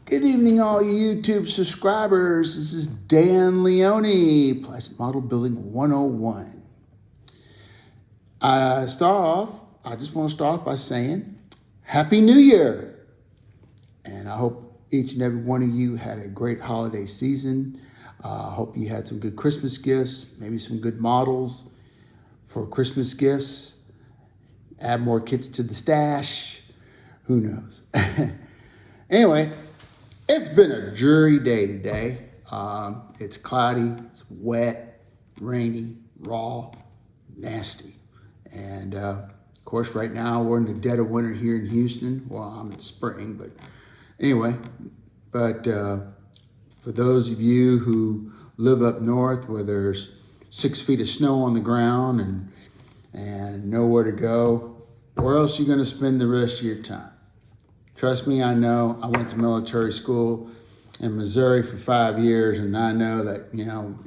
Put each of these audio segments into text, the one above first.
Good evening, all YouTube subscribers. This is Dan Leone, Plastic Model Building 101. I just want to start off by saying Happy New Year. And I hope each and every one of you had a great holiday season. I hope you had some good Christmas gifts, maybe some good models for Christmas gifts. Add more kits to the stash. Who knows? Anyway, it's been a dreary day today. It's cloudy, it's wet, rainy, raw, nasty. And of course, right now we're in the dead of winter here in Houston. Well, I'm in spring, but anyway. But for those of you who live up north where there's 6 feet of snow on the ground and nowhere to go, where else are you going to spend the rest of your time? Trust me, I know. I went to military school in Missouri for 5 years, and I know that,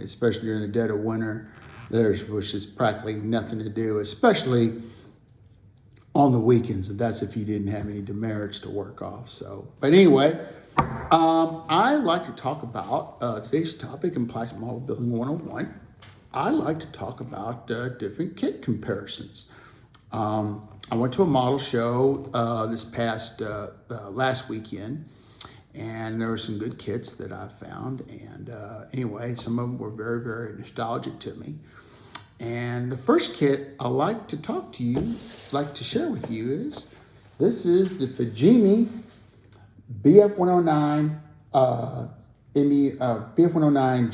especially during the dead of winter, there's just practically nothing to do, especially on the weekends. And that's if you didn't have any demerits to work off. But anyway, I like to talk about today's topic in Plastic Model Building 101. I like to talk about different kit comparisons. I went to a model show this past last weekend, and there were some good kits that I found. And anyway, some of them were very, very nostalgic to me. And the first kit I like to share with you is the Fujimi BF109 BF109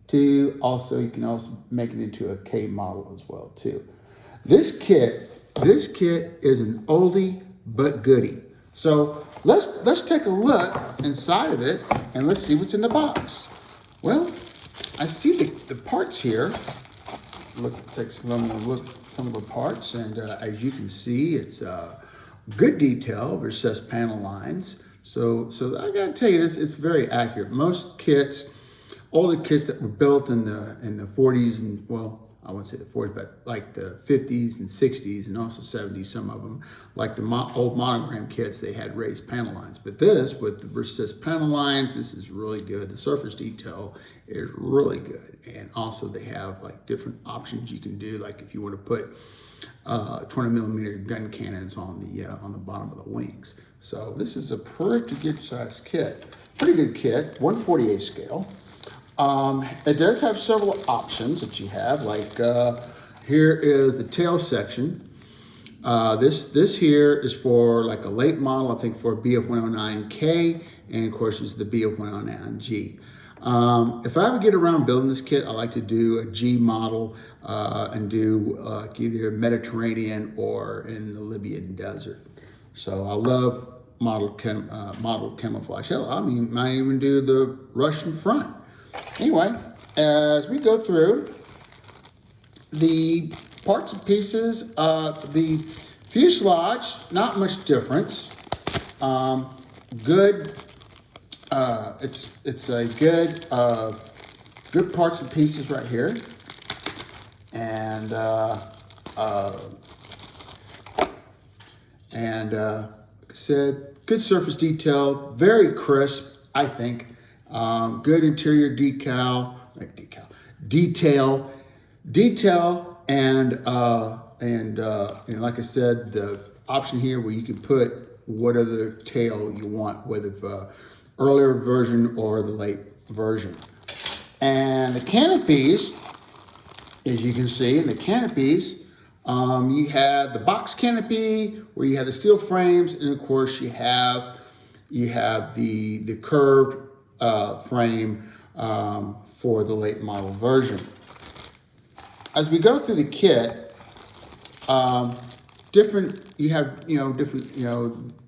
G2. Also, you can also make it into a K model as well too. This kit is an oldie but goodie. So let's take a look inside of it and let's see what's in the box. Well, I see the parts here. Take some look at some of the parts, and as you can see, it's good detail, recessed panel lines. So I gotta tell you this, it's very accurate. Most kits, older kits that were built in the 40s and, well, I wouldn't say the 40s, but like the 50s and 60s and also 70s, some of them, like the old monogram kits, they had raised panel lines. But this, with the recessed panel lines, this is really good. The surface detail is really good. And also they have like different options you can do, like if you want to put 20 millimeter gun cannons on the bottom of the wings. So this is a pretty good sized kit. Pretty good kit, 1/48 scale. It does have several options that you have, like here is the tail section. This here is for like a late model, I think for a BF109K, and of course is the BF109G. If I ever get around building this kit, I like to do a G model and do either Mediterranean or in the Libyan desert. So I love model camouflage. Hell, I might even do the Russian front. Anyway, as we go through the parts and pieces, the fuselage, not much difference. Good. It's a good parts and pieces right here, and like I said, good surface detail, very crisp, I think. Good interior detail, and like I said, the option here where you can put what other tail you want, whether earlier version or the late version. And the canopies, as you can see, in the canopies, you have the box canopy where you have the steel frames, and of course you have the curved frame for the late model version. As we go through the kit,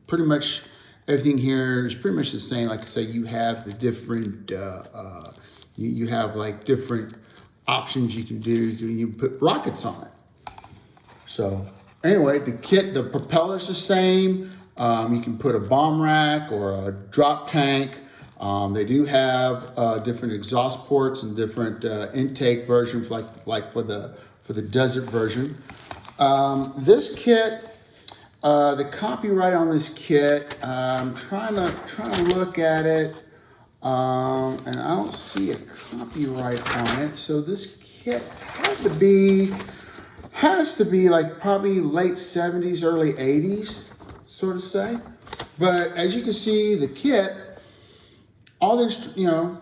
pretty much everything here is pretty much the same. Like I say, you have the different, you have like different options you can do. You put rockets on it. So anyway, the kit, the propeller's the same. You can put a bomb rack or a drop tank. They do have different exhaust ports and different intake versions, like for the desert version. This kit the copyright on this kit. I'm trying to look at it, and I don't see a copyright on it. So this kit has to be like probably late 70s, early 80s, sort of say. But as you can see, the kit, all the,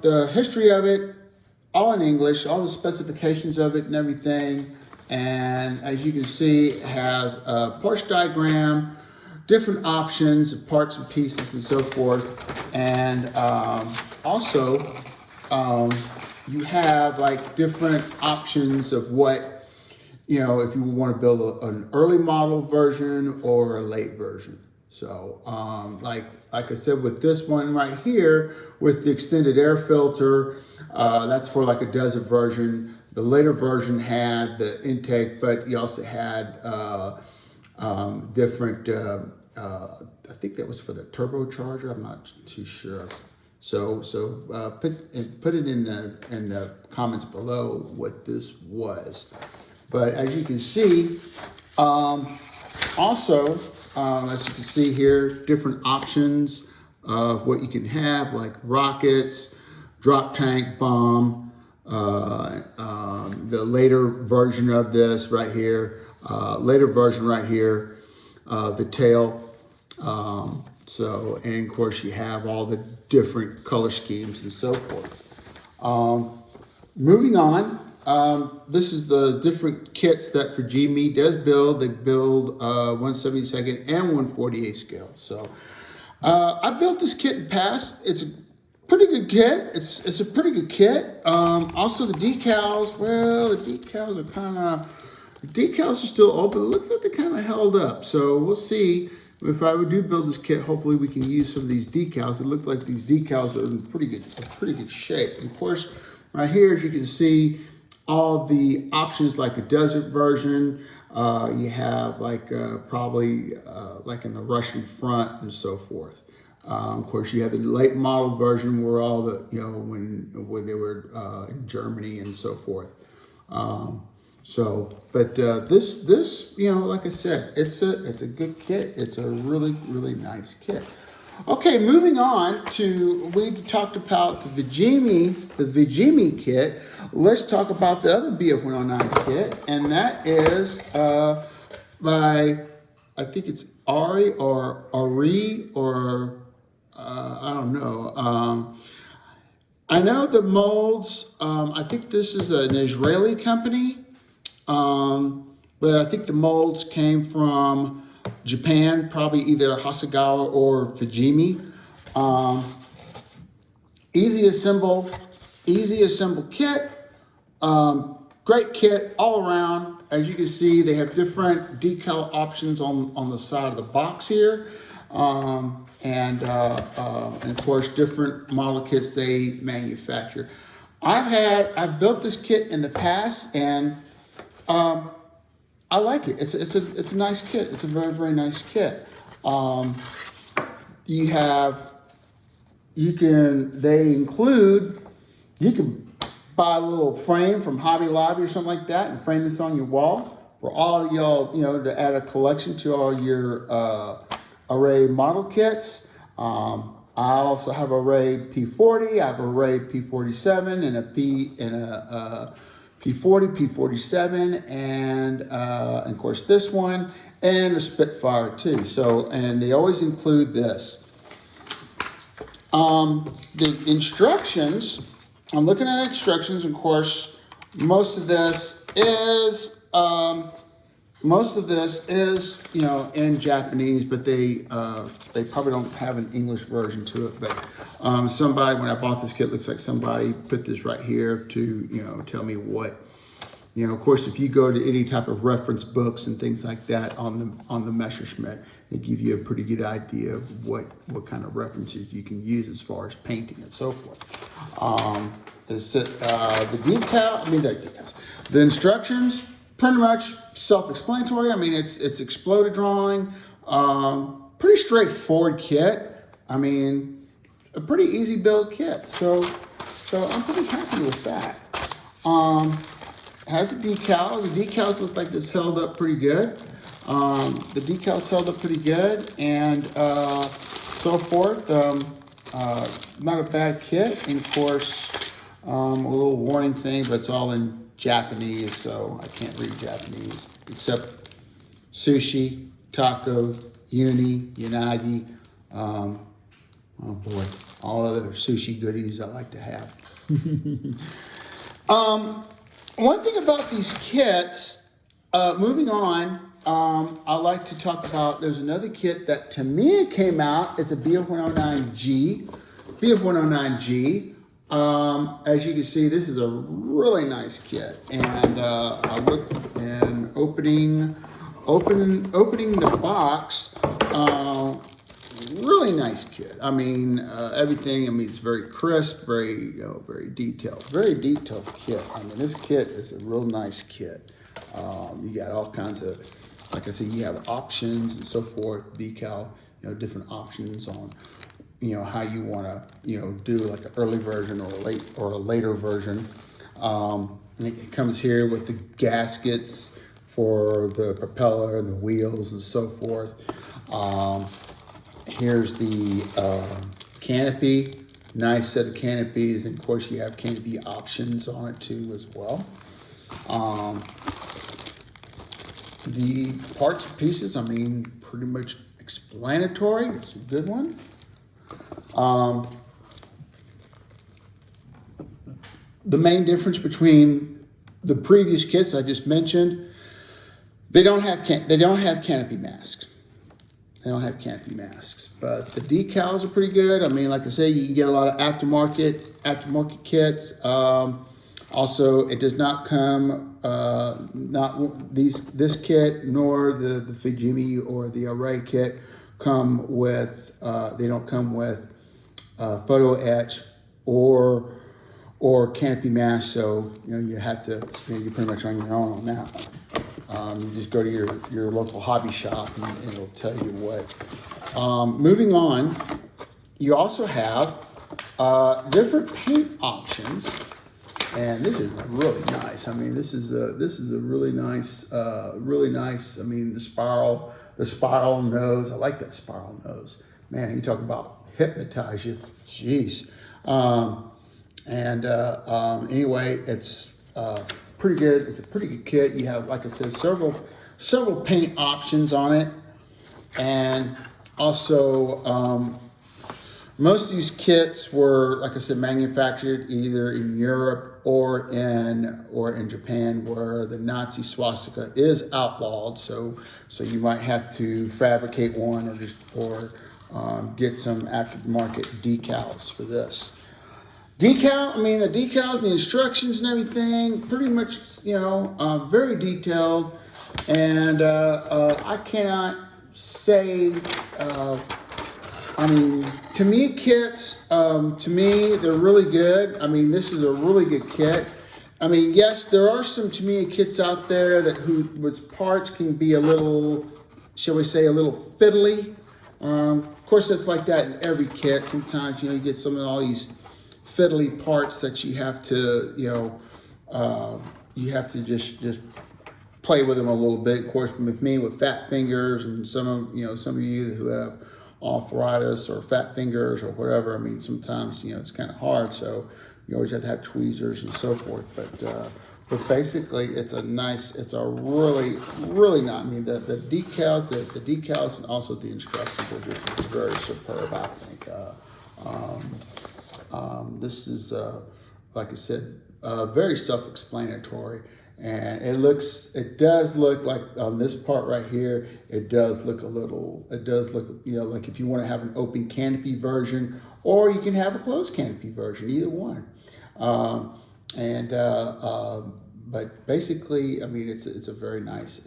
the history of it, all in English, all the specifications of it and everything. And as you can see, it has a parts diagram, different options, parts and pieces and so forth. And also, you have like different options of what, if you want to build an early model version or a late version. So, like I said, with this one right here, with the extended air filter, that's for like a desert version. The later version had the intake, but you also had different, I think that was for the turbocharger. I'm not too sure. So put it in the comments below what this was. But as you can see, also, as you can see here, different options of what you can have, like rockets, drop tank bomb, the later version of this right here, the tail. And of course you have all the different color schemes and so forth. Moving on. This is the different kits that Fujimi does build. They build 1/72 and 1/48 scale. So I built this kit in the past. It's a pretty good kit. It's a pretty good kit. Also the decals, well, the decals are still open. It looks like they're kind of held up. So we'll see if I do build this kit. Hopefully we can use some of these decals. It looks like these decals are in pretty good shape. And of course, right here, as you can see, all the options like a desert version, you have like probably like in the Russian front and so forth. Of course, you have the late model version where all the, when they were in Germany and so forth. This, like I said, it's a good kit. It's a really, really nice kit. Okay, moving on to, we talked about the Fujimi kit. Let's talk about the other BF-109 kit, and that is by, I think it's Ari or I don't know. I know the molds, I think this is an Israeli company, but I think the molds came from Japan, probably either Hasegawa or Fujimi. Easy assemble kit. Great kit all around. As you can see, they have different decal options on the side of the box here. And of course, different model kits they manufacture. I've built this kit in the past, and I like it. It's a nice kit. It's a very, very nice kit. You can buy a little frame from Hobby Lobby or something like that and frame this on your wall for all y'all, to add a collection to all your Array model kits. I also have Array P40, I have Array P47 and a P40, P47, and of course this one, and a Spitfire too. So, and they always include this. The instructions, I'm looking at instructions, of course, most of this is, in Japanese, but they probably don't have an English version to it. But somebody, when I bought this kit, looks like somebody put this right here to, tell me what, of course, if you go to any type of reference books and things like that on the Messerschmitt, they give you a pretty good idea of what kind of references you can use as far as painting and so forth. The instructions, pretty much self-explanatory. I mean, it's exploded drawing, pretty straightforward kit. I mean, a pretty easy build kit. So I'm pretty happy with that. Has a decal. The decals look like this held up pretty good. The decals held up pretty good, and so forth. Not a bad kit, and of course, a little warning thing, but it's all in Japanese, so I can't read Japanese, except sushi, taco, uni, unagi, oh boy, all other sushi goodies I like to have. One thing about these kits, moving on, I like to talk about, there's another kit that Tamiya came out. It's a BF109G. BF109G. As you can see, this is a really nice kit. And I looked and opening the box, really nice kit. I mean, everything, I mean, it's very crisp, very, very detailed kit. I mean, this kit is a real nice kit. You got all kinds of, like I said, you have options and so forth, decal, different options on, how you want to, do like an early version or a later version. It comes here with the gaskets for the propeller and the wheels and so forth. Here's the canopy, nice set of canopies, and of course you have canopy options on it too as well. The parts and pieces, I mean, pretty much explanatory. It's a good one. The main difference between the previous kits I just mentioned, they don't have canopy masks. They don't have canopy masks, but the decals are pretty good. I mean, like I say, you can get a lot of aftermarket kits. Also, it does not come, this kit nor the Fujimi or the Array kit come with, they don't come with photo etch or canopy mask. So, you have to, you're pretty much on your own on that one. You just go to your local hobby shop and it'll tell you what. Moving on, you also have different paint options, and this is really nice. I mean, this is a really nice, I mean, the spiral nose. I like that spiral nose. Man, you talk about hypnotize you. Jeez. Anyway, it's pretty good. It's a pretty good kit. You have, like I said, several paint options on it, and also most of these kits were, like I said, manufactured either in Europe or in Japan, where the Nazi swastika is outlawed. So you might have to fabricate one or get some aftermarket decals for this. Decal, I mean, the decals and the instructions and everything, pretty much, very detailed. And I cannot say, I mean, Tamiya kits, to me, they're really good. I mean, this is a really good kit. I mean, yes, there are some Tamiya kits out there whose parts can be a little, shall we say, a little fiddly. Of course, that's like that in every kit. Sometimes, you get some of all these fiddly parts that you have to, just play with them a little bit. Of course, with me with fat fingers, and some of you who have arthritis or fat fingers or whatever. I mean, sometimes it's kind of hard, so you always have to have tweezers and so forth. But basically, it's a really, really nice. I mean, the decals, and also the instructions are just very superb, I think. This is, like I said, very self-explanatory, and it does look like on this part right here, it does look, like if you want to have an open canopy version, or you can have a closed canopy version, either one. But basically, I mean, it's a very nice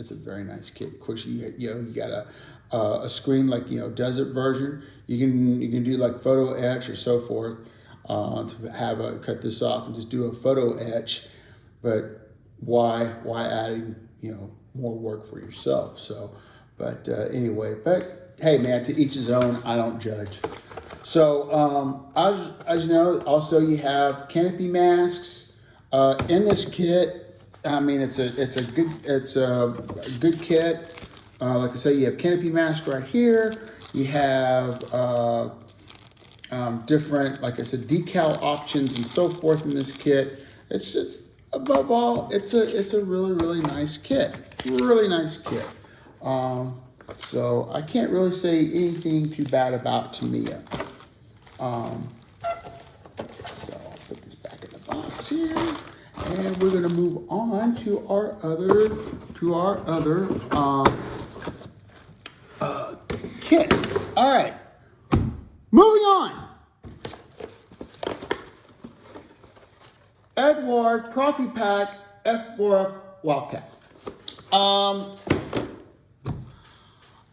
kit. Of course, you got a screen like desert version. You can do like photo etch or so forth. To have cut this off and just do a photo etch, but why adding more work for yourself? So, but anyway, but hey man, to each his own. I don't judge. So as you know, also you have canopy masks in this kit. I mean, it's a good kit. like I said, you have canopy mask right here. You have different, like I said, decal options and so forth in this kit. It's just, above all, it's a really, really nice kit. Really nice kit. So I can't really say anything too bad about Tamiya. So I'll put this back in the box here, and we're gonna move on to our other kit. All right, moving on. Eduard Profi-Pac F4F Wildcat.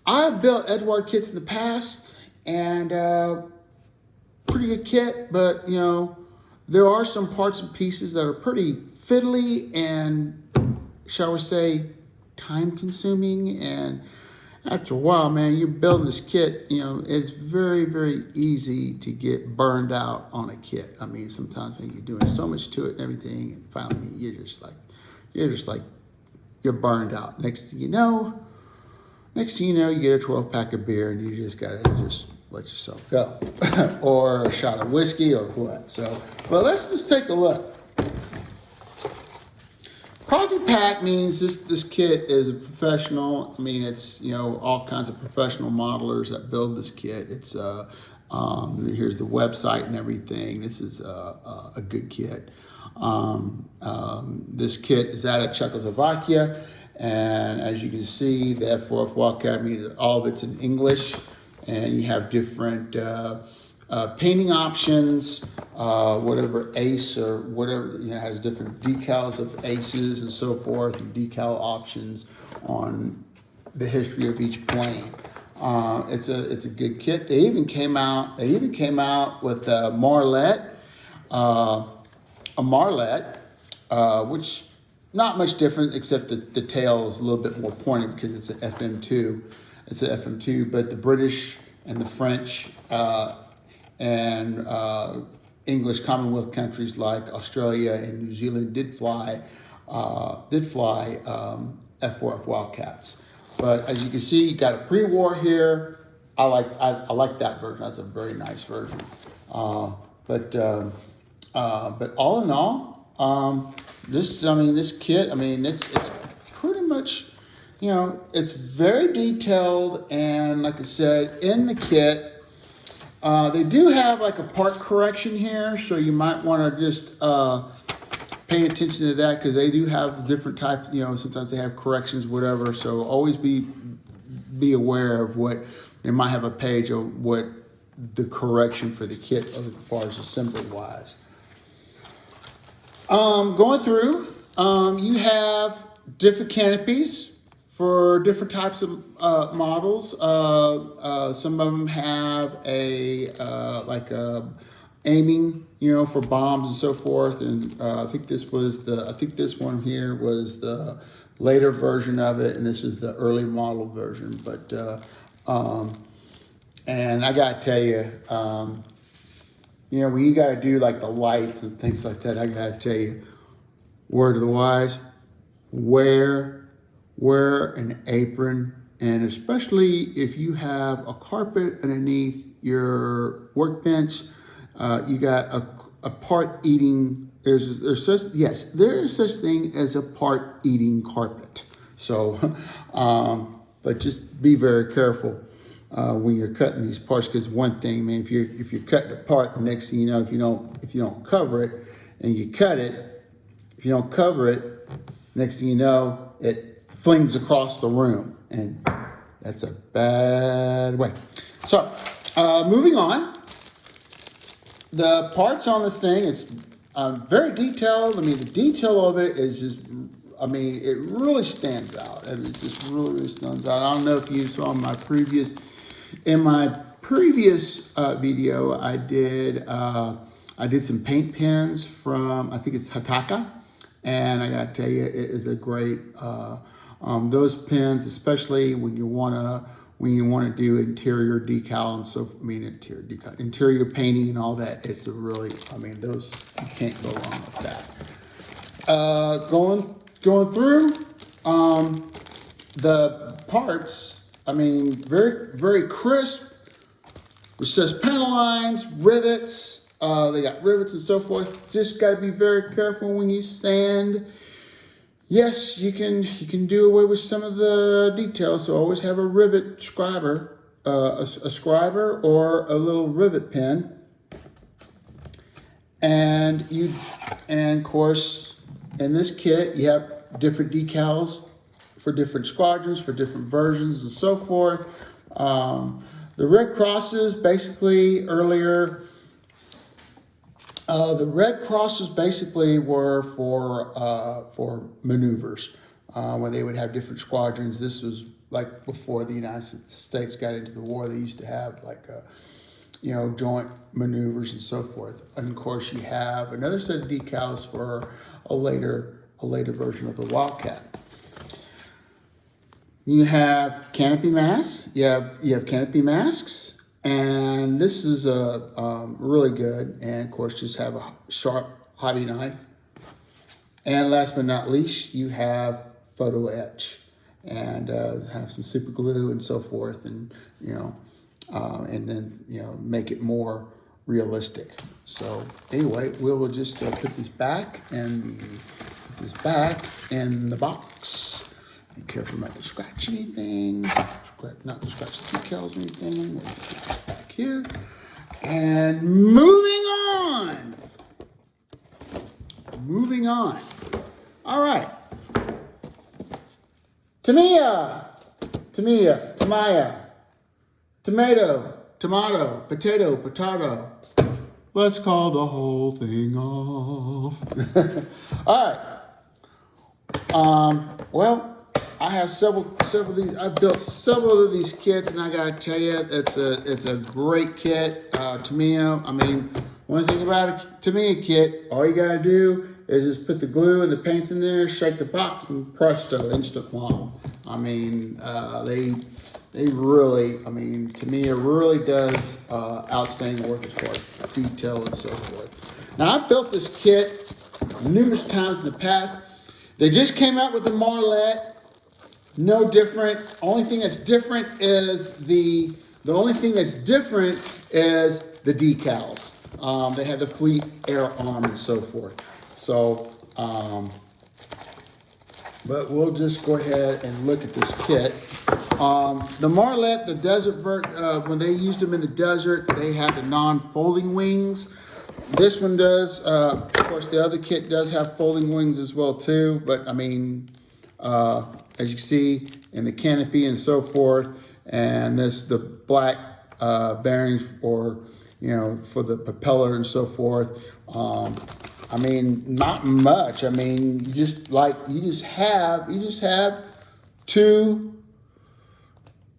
I've built Eduard kits in the past, and pretty good kit, but you know, there are some parts and pieces that are pretty fiddly and, shall we say, time consuming. And after a while, man, you're building this kit, you know, it's very, very easy to get burned out on a kit. I mean, sometimes when you're doing so much to it and everything, and finally you're burned out. Next thing you know, you get a 12-pack of beer and you just gotta let yourself go. Or a shot of whiskey or what. So, well, let's just take a look. Profi-Pac means this kit is a professional. I mean, it's, you know, all kinds of professional modelers that build this kit. It's here's the website and everything. This is a good kit. This kit is out of Czechoslovakia, and as you can see, the F4F Wildcat, all of it's in English, and you have different painting options, whatever ace or whatever, you know, has different decals of aces and so forth, and decal options on the history of each plane. It's a good kit. They even came out with a Marlette, which not much different except the tail is a little bit more pointed because it's an FM2. It's an FM2, but the British and the French and English Commonwealth countries like Australia and New Zealand did fly F4F Wildcats. But as you can see, you got a pre-war here. I like that version. That's a very nice version. But all in all, this kit, it's pretty much, you know, it's very detailed, and like I said, in the kit, they do have like a part correction here, so you might want to just pay attention to that, because they do have different types, you know, sometimes they have corrections, whatever, so always be aware of what, they might have a page of what the correction for the kit as far as assembly wise. Going through, you have different canopies for different types of models. Some of them have a aiming, you know, for bombs and so forth. And I think this one here was the later version of it, and this is the early model version. But and I gotta tell you, you know, when you gotta do like the lights and things like that, I gotta tell you, word of the wise, wear an apron, and especially if you have a carpet underneath your workbench, you got a part eating. There is such thing as a part eating carpet. So, but just be very careful when you're cutting these parts, because one thing, man, if you're cutting a part, the next thing you know, if you don't cover it and you cut it, if you don't cover it, next thing you know, it flings across the room, and that's a bad way. So, moving on, the parts on this thing is very detailed. I mean, the detail of it is just, I mean, it really stands out. It just really stands out. I don't know if you saw in my previous video, I did some paint pens from, I think it's Hataka, and I gotta tell you, it is a great. Those pens, especially when you wanna do interior decal and so, interior painting and all that, it's a really, those, you can't go wrong with that. Going through, the parts, I mean, very, very crisp. It says panel lines, rivets. They got rivets and so forth. Just got to be very careful when you sand. Yes, you can do away with some of the details. So always have a rivet scriber, a scriber or a little rivet pen. And of course, in this kit, you have different decals for different squadrons, for different versions, and so forth. The red crosses, basically earlier, the red crosses basically were for maneuvers when they would have different squadrons. This was like before the United States got into the war. They used to have like joint maneuvers and so forth. And of course, you have another set of decals for a later version of the Wildcat. You have canopy masks. You have canopy masks, and this is really good. And of course, just have a sharp hobby knife. And last but not least, you have photo etch, and have some super glue and so forth, and and then make it more realistic. So anyway, we will just put this back in the box. Be careful not to scratch anything, not to scratch the decals or anything. We'll put this back here. And moving on. All right. Tamiya, tomato, potato. Let's call the whole thing off. All right. Well, I have several of these. I've built several of these kits, and I gotta tell you, it's a great kit. Tamiya. I mean, one thing about a Tamiya kit, all you gotta do is just put the glue and the paints in there, shake the box, and presto, instant model. I mean, they really. I mean, Tamiya really does outstanding work as far as detail and so forth. Now, I've built this kit numerous times in the past. They just came out with the Marlette. No different. Only thing that's different is the decals. They have the Fleet Air Arm and so forth. So, but we'll just go ahead and look at this kit. The Marlette, the desert when they used them in the desert, they had the non-folding wings. This one does. Of course, the other kit does have folding wings as well too. But I mean, as you can see in the canopy and so forth, and the black bearings for the propeller and so forth. I mean, not much. I mean, you just have two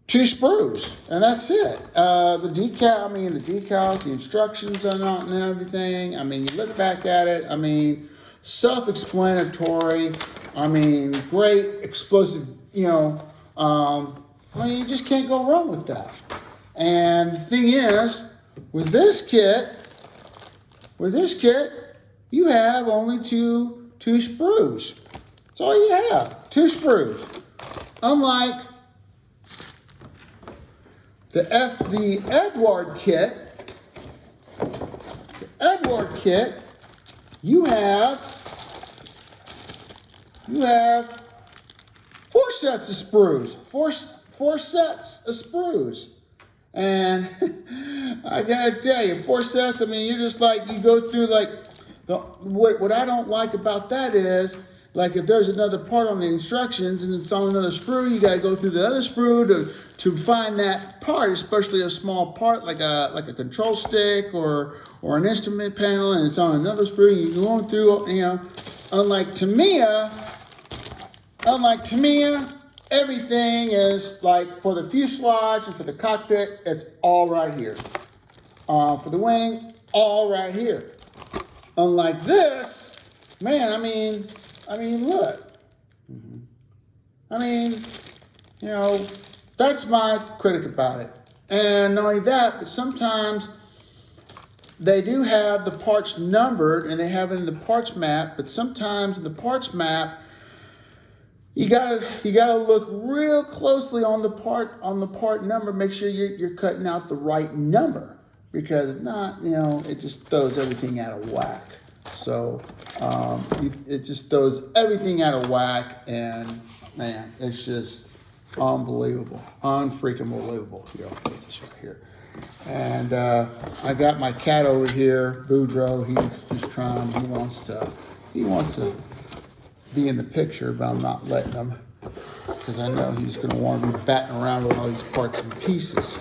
sprues, and that's it. The decals, the instructions are not and everything. I mean, you look back at it. I mean, self-explanatory. I mean, great explosive. I mean, you just can't go wrong with that. And the thing is, with this kit, you have only two sprues. That's all you have, 2 sprues. Unlike the Eduard kit, you have 4 sets of sprues, four sets of sprues. And I gotta tell you, 4 sets, I mean, you're just like, you go through like, what I don't like about that is, like if there's another part on the instructions and it's on another sprue, you gotta go through the other sprue to find that part, especially a small part like a control stick or an instrument panel, and it's on another sprue. You're going through, unlike Tamiya, everything is like for the fuselage and for the cockpit, it's all right here. For the wing, all right here. Unlike this, man, I mean, look. I mean, that's my critic about it. And not only that, but sometimes they do have the parts numbered, and they have it in the parts map, but sometimes in the parts map, you have to you gotta look real closely on the part number. Make sure you're cutting out the right number, because if not, it just throws everything out of whack. So it just throws everything out of whack, and man, it's just unbelievable, unfreaking believable. Here, I'll put this right here. And I got my cat over here, Boudreaux. He's just trying. He wants to be in the picture, but I'm not letting him, because I know he's going to want to be batting around with all these parts and pieces.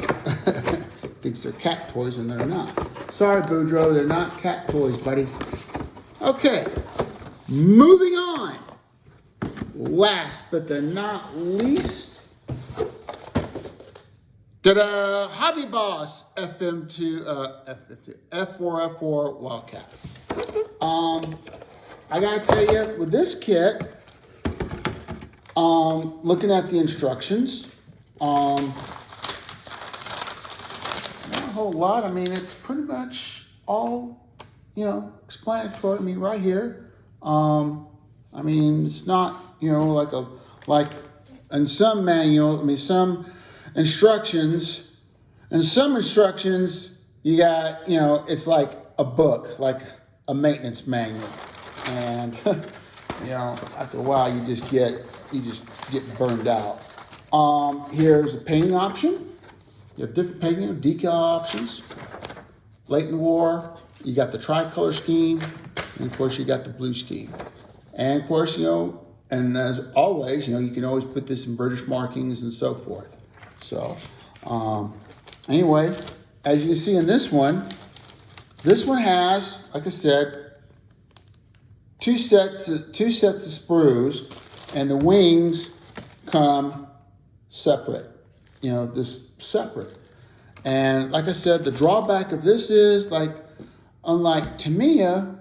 Thinks they're cat toys, and they're not. Sorry, Boudreaux, they're not cat toys, buddy. Okay, moving on. Last but not least, ta-da! Hobby Boss F4F4 Wildcat. I gotta tell you, with this kit, looking at the instructions, not a whole lot. I mean, it's pretty much all, explanatory to me right here. I mean, it's not, like in some manual, some instructions, you got, it's like a book, like a maintenance manual. And, after a while, you just get burned out. Here's a painting option. You have different painting, decal options. Late in the war, you got the tricolor scheme, and of course, you got the blue scheme. And of course, and as always, you can always put this in British markings and so forth. So, anyway, as you can see in this one has, like I said, two sets of sprues, and the wings come separate. This separate. And like I said, the drawback of this is, unlike Tamiya,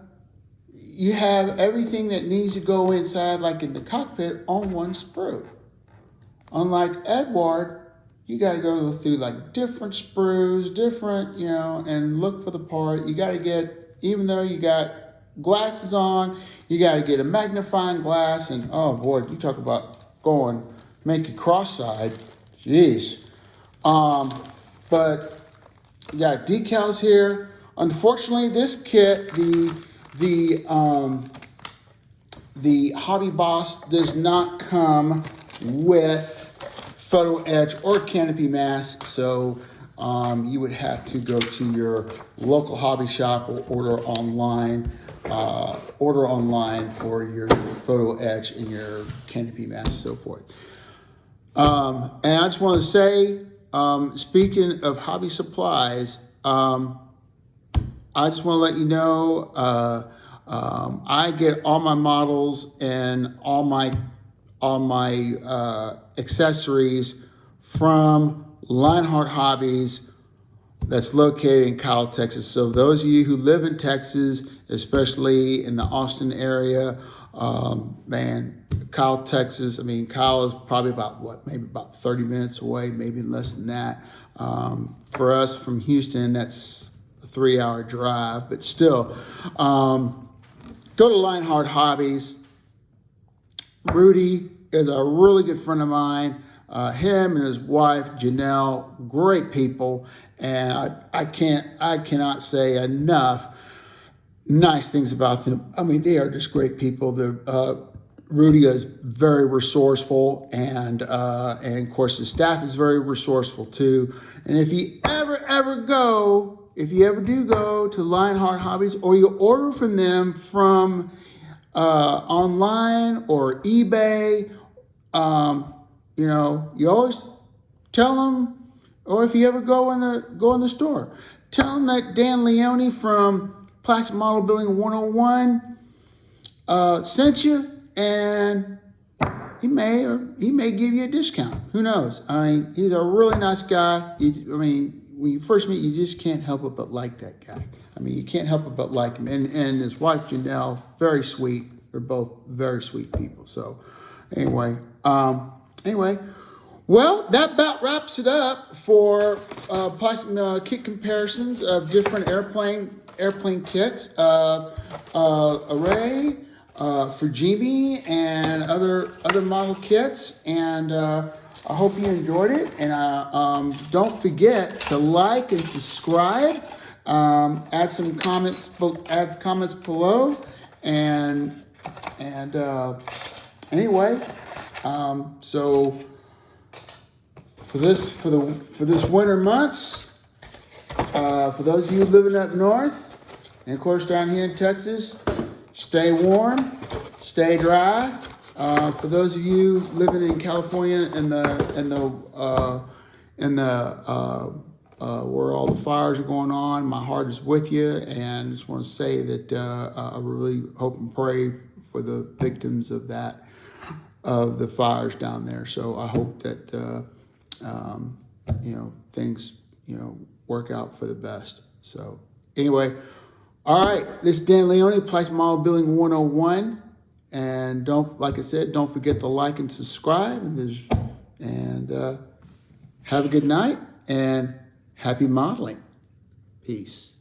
you have everything that needs to go inside, like in the cockpit, on one sprue. Unlike Eduard, you got to go through different sprues, and look for the part. You got to get, even though you got glasses on, you got to get a magnifying glass, and oh boy, you talk about make it cross-eyed. Jeez. But you got decals here. Unfortunately, this kit, the Hobby Boss does not come with photo etch or canopy mask, so you would have to go to your local hobby shop or order online for your photo etch and your canopy mask and so forth. And I just want to say, speaking of hobby supplies, I just want to let you know, I get all my models and all my accessories from Lionheart Hobbies, that's located in Kyle, Texas. So those of you who live in Texas, especially in the Austin area, Kyle, Texas. Kyle is probably maybe about 30 minutes away, maybe less than that. For us from Houston, that's a 3-hour drive, but still, go to Lionheart Hobbies. Rudy is a really good friend of mine. Him and his wife, Janelle, great people. And I cannot say enough nice things about them. They are just great people. Rudy is very resourceful, and of course the staff is very resourceful too. And if you ever do go to Lionheart Hobbies, or you order from them from online or eBay, you always tell them, or if you ever go in the store, tell them that Dan Leone from Plastic Model Building 101 sent you, and he may give you a discount. Who knows? He's a really nice guy. When you first meet, you just can't help it but like that guy. You can't help it but like him. And his wife, Janelle, very sweet. They're both very sweet people. So anyway, well, that about wraps it up for plastic kit comparisons of different airplane kits. Array, for Jamie and other model kits, and I hope you enjoyed it. And don't forget to like and subscribe. Add some comments. Add comments below, and anyway, so for this winter months, for those of you living up north, and of course down here in Texas, stay warm, stay dry. For those of you living in California and where all the fires are going on, my heart is with you, and I just want to say that I really hope and pray for the victims of the fires down there. So I hope that things work out for the best. So anyway, all right, this is Dan Leone, Price Model Building 101. And like I said, don't forget to like and subscribe. And have a good night and happy modeling. Peace.